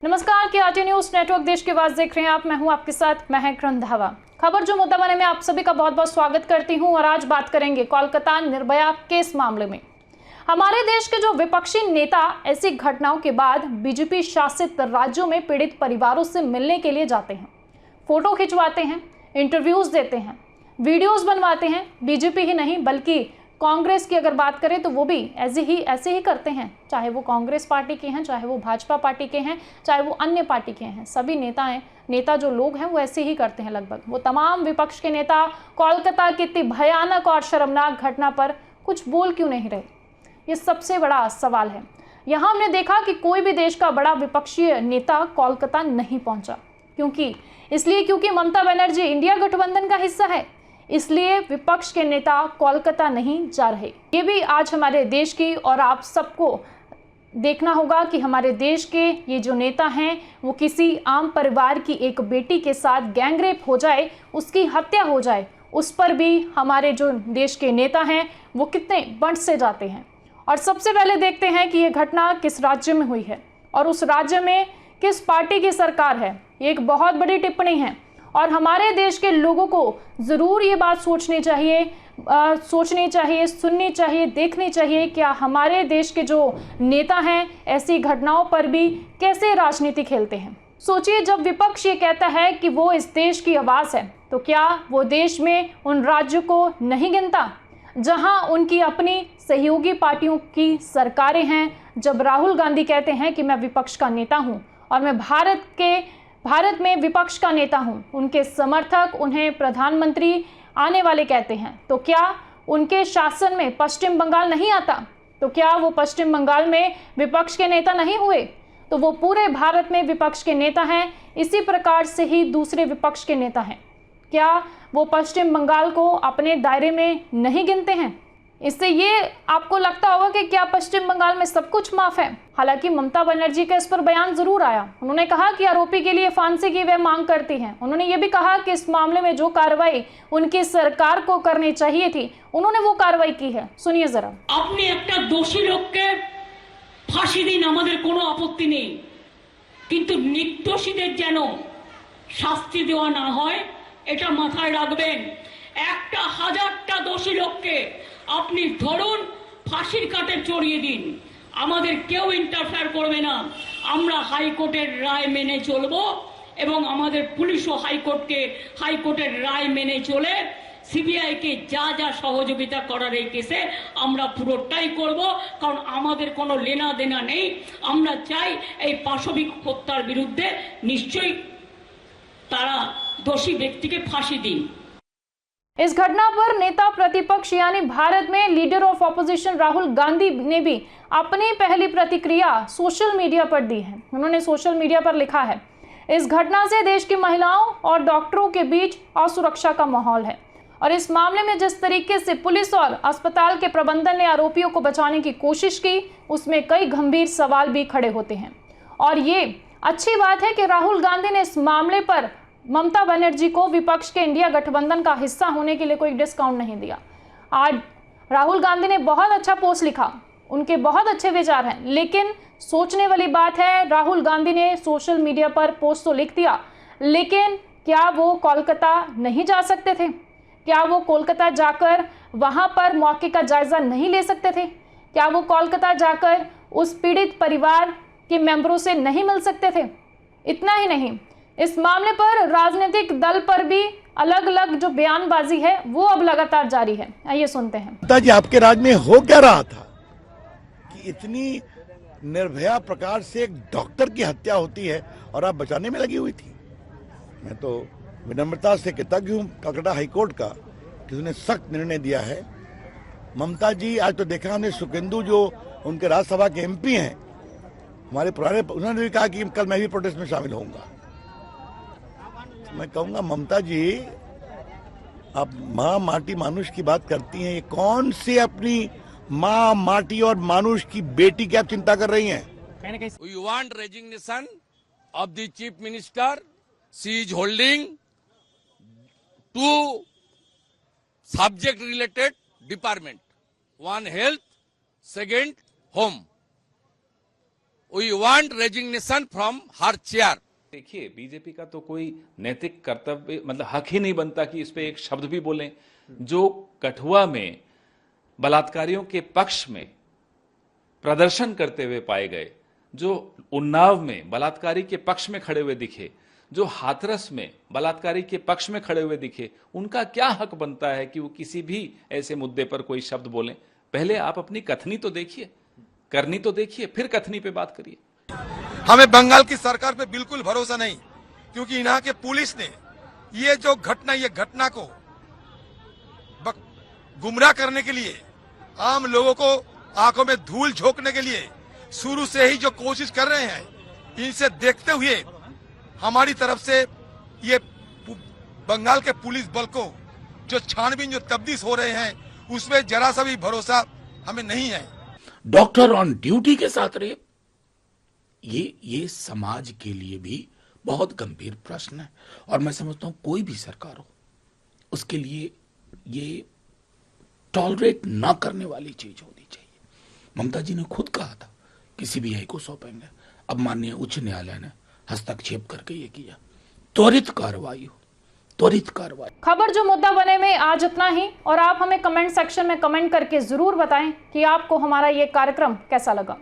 नमस्कार, के news network देश की आवाज देख रहे हैं आप। मैं हूं आपके साथ महक रंधावा। खबर जो मुद्दा बने में आप सभी का बहुत बहुत स्वागत करती हूं और आज बात करेंगे कोलकाता निर्भया केस मामले में। हमारे देश के जो विपक्षी नेता ऐसी घटनाओं के बाद बीजेपी शासित राज्यों में पीड़ित परिवारों से मिलने के लिए जाते हैं, फोटो खिंचवाते हैं, इंटरव्यूज देते हैं, वीडियोज बनवाते हैं। बीजेपी ही नहीं बल्कि कांग्रेस की अगर बात करें तो वो भी ऐसे ही करते हैं, चाहे वो कांग्रेस पार्टी के हैं, चाहे वो भाजपा पार्टी के हैं, चाहे वो अन्य पार्टी के हैं। सभी नेता जो लोग हैं वो ऐसे ही करते हैं। लगभग वो तमाम विपक्ष के नेता कोलकाता की इतनी भयानक और शर्मनाक घटना पर कुछ बोल क्यों नहीं रहे, ये सबसे बड़ा सवाल है। यहाँ हमने देखा कि कोई भी देश का बड़ा विपक्षी नेता कोलकाता नहीं पहुंचा। क्योंकि ममता बनर्जी इंडिया गठबंधन का हिस्सा है, इसलिए विपक्ष के नेता कोलकाता नहीं जा रहे। ये भी आज हमारे देश की और आप सबको देखना होगा कि हमारे देश के ये जो नेता हैं वो किसी आम परिवार की एक बेटी के साथ गैंगरेप हो जाए, उसकी हत्या हो जाए, उस पर भी हमारे जो देश के नेता हैं वो कितने बंट से जाते हैं। और सबसे पहले देखते हैं कि ये घटना किस राज्य में हुई है और उस राज्य में किस पार्टी की सरकार है। ये एक बहुत बड़ी टिप्पणी है और हमारे देश के लोगों को ज़रूर ये बात सोचनी चाहिए, सुननी चाहिए, देखनी चाहिए क्या हमारे देश के जो नेता हैं ऐसी घटनाओं पर भी कैसे राजनीति खेलते हैं। सोचिए, जब विपक्ष ये कहता है कि वो इस देश की आवाज़ है, तो क्या वो देश में उन राज्यों को नहीं गिनता जहां उनकी अपनी सहयोगी पार्टियों की सरकारें हैं। जब राहुल गांधी कहते हैं कि मैं विपक्ष का नेता हूं और मैं भारत में विपक्ष का नेता हूं, उनके समर्थक उन्हें प्रधानमंत्री आने वाले कहते हैं, तो क्या उनके शासन में पश्चिम बंगाल नहीं आता? तो क्या वो पश्चिम बंगाल में विपक्ष के नेता नहीं हुए? तो वो पूरे भारत में विपक्ष के नेता हैं। इसी प्रकार से ही दूसरे विपक्ष के नेता हैं। क्या वो पश्चिम बंगाल को अपने दायरे में नहीं गिनते हैं? इससे ये आपको लगता होगा कि क्या पश्चिम बंगाल में सब कुछ माफ है। हालांकि ममता बनर्जी का इस पर बयान जरूर आया। उन्होंने कहा कि आरोपी के लिए फांसी की वे मांग करती हैं। उन्होंने ये भी कहा कि इस मामले में जो कार्रवाई उनकी सरकार को करनी चाहिए थी, उन्होंने वो कार्रवाई की है। सुनिए जरा। अपनी एक दोषी लोग के फांसी दिन हमारे कोनो आपत्ति नहीं, किंतु निर्दोषीদের যেন শাস্তি দেওয়া না হয় এটা মাথায় রাখবেন। একটা হাজারটা দোষী লোককে আপনি ধরুন, ফাঁসির কাঠে চড়িয়ে দিন, আমাদের কেউ ইন্টারফেয়ার করবে না। আমরা হাইকোর্টের রায় মেনে চলবো এবং আমাদের পুলিশও হাইকোর্টের রায় মেনে চলে সিবিআই কে যা যা সহযোগিতা করার এই কেসে আমরা পুরোটাই করব, কারণ আমাদের কোনো লেনা দেনা নেই। আমরা চাই এই পাশবিক হত্যার বিরুদ্ধে নিশ্চয়ই তারা দোষী ব্যক্তিকে ফাঁসি দিন। इस घटना पर नेता प्रतिपक्ष यानी भारत में leader of opposition Rahul Gandhi ने भी अपनी पहली प्रतिक्रिया सोशल मीडिया पर दी है। उन्होंने सोशल मीडिया पर लिखा है, इस घटना से देश की महिलाओं और डॉक्टरों के बीच असुरक्षा का माहौल है और इस मामले में जिस तरीके से पुलिस और अस्पताल के प्रबंधन ने आरोपियों को बचाने की कोशिश की, उसमें कई गंभीर सवाल भी खड़े होते हैं। और ये अच्छी बात है कि राहुल गांधी ने इस मामले पर ममता बनर्जी को विपक्ष के इंडिया गठबंधन का हिस्सा होने के लिए कोई डिस्काउंट नहीं दिया। आज राहुल गांधी ने बहुत अच्छा पोस्ट लिखा, उनके बहुत अच्छे विचार हैं, लेकिन सोचने वाली बात है, राहुल गांधी ने सोशल मीडिया पर पोस्ट तो लिख दिया, लेकिन क्या वो कोलकाता नहीं जा सकते थे? क्या वो कोलकाता जाकर वहां पर मौके का जायजा नहीं ले सकते थे? क्या वो कोलकाता जाकर उस पीड़ित परिवार के मेंबरों से नहीं मिल सकते थे? इतना ही नहीं, इस मामले पर राजनीतिक दल पर भी अलग अलग जो बयानबाजी है वो अब लगातार जारी है। आइए सुनते हैं। पिताजी, आपके राज में हो क्या रहा था कि इतनी निर्भया प्रकार से एक डॉक्टर की हत्या होती है और आप बचाने में लगी हुई थी? मैं तो विनम्रता से कृतज्ञ हूँ कलकत्ता हाईकोर्ट का कि उसने सख्त निर्णय दिया है। ममता जी, आज तो देखा हमने सुखेंदु जो उनके राज्यसभा के एमपी हैं, हमारे पुराने, उन्होंने भी कहा कि कल मैं भी प्रोटेस्ट में शामिल होऊंगा। मैं कहूंगा, ममता जी, आप माँ माटी मानुष की बात करती हैं, ये कौन सी अपनी माँ माटी और मानुष की बेटी की आप चिंता कर रही हैं? We want resignation of the chief minister. She is holding two subject related department. One health, second home. We want resignation from her chair. देखिए, बीजेपी का तो कोई नैतिक कर्तव्य मतलब हक ही नहीं बनता कि इस पे एक शब्द भी बोलें। जो कठुआ में बलात्कारियों के पक्ष में प्रदर्शन करते हुए पाए गए, जो उन्नाव में बलात्कारी के पक्ष में खड़े हुए दिखे, जो हाथरस में बलात्कारी के पक्ष में खड़े हुए दिखे, उनका क्या हक बनता है कि वो किसी भी ऐसे मुद्दे पर कोई शब्द बोलें? पहले आप अपनी कथनी तो देखिए, करनी तो देखिए, फिर कथनी पे बात करिए। हमें बंगाल की सरकार पे बिल्कुल भरोसा नहीं, क्योंकि यहाँ के पुलिस ने ये घटना को गुमराह करने के लिए, आम लोगों को आंखों में धूल झोंकने के लिए शुरू से ही जो कोशिश कर रहे हैं, इनसे देखते हुए हमारी तरफ से ये बंगाल के पुलिस बल को जो छानबीन, जो तफ्तीश हो रहे हैं, उसमें जरा सा भी भरोसा हमें नहीं है। डॉक्टर ऑन ड्यूटी के साथ रेप, ये समाज के लिए भी बहुत गंभीर प्रश्न है। और मैं समझता हूं कोई भी सरकार हो, उसके लिए ये टॉलरेट ना करने वाली चीज होनी चाहिए। ममता जी ने खुद कहा था कि सीबीआई को सौंपेंगे। अब माननीय उच्च न्यायालय ने हस्तक्षेप करके ये किया। त्वरित कार्रवाई हो, त्वरित कार्रवाई। खबर जो मुद्दा बने में आज इतना ही, और आप हमें कमेंट सेक्शन में कमेंट करके जरूर बताएं कि आपको हमारा ये कार्यक्रम कैसा लगा।